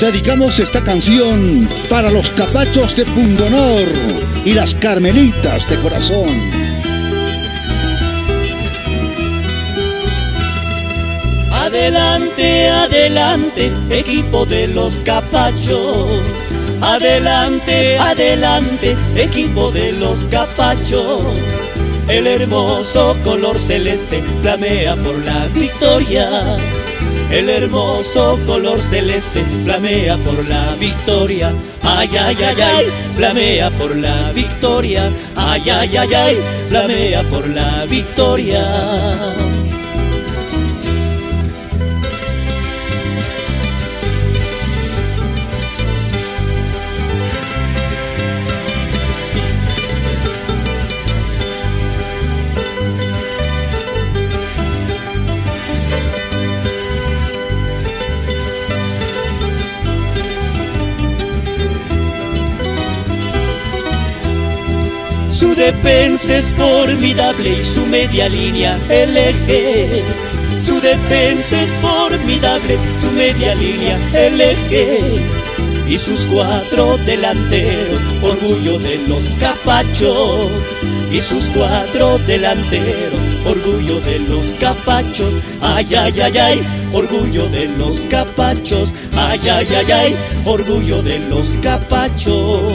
Dedicamos esta canción para los capachos de Pundonor y las carmelitas de corazón. Adelante, adelante, equipo de los capachos. Adelante, adelante, equipo de los capachos. El hermoso color celeste flamea por la victoria. El hermoso color celeste flamea por la victoria. Ay, ay, ay, ay, flamea por la victoria. Ay, ay, ay, ay, flamea por la victoria. Su defensa es formidable y su media línea el eje. Su defensa es formidable, su media línea el eje. Y sus cuatro delanteros, orgullo de los capachos. Y sus cuatro delanteros, orgullo de los capachos. Ay, ay, ay, ay, orgullo de los capachos. Ay, ay, ay, ay, orgullo de los capachos.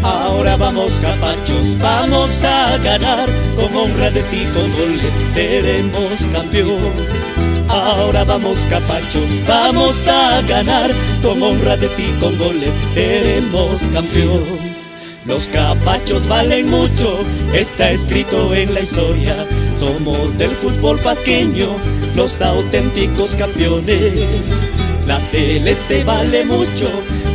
Ahora vamos capachos, vamos a ganar, con honradez y con goles seremos campeón. Ahora vamos capachos, vamos a ganar, con honradez y con goles seremos campeón. Los capachos valen mucho, está escrito en la historia. Somos del fútbol pasqueño, los auténticos campeones. La celeste vale mucho,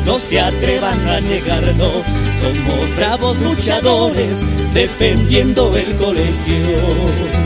no se atrevan a negarnos. Somos bravos luchadores, defendiendo el colegio.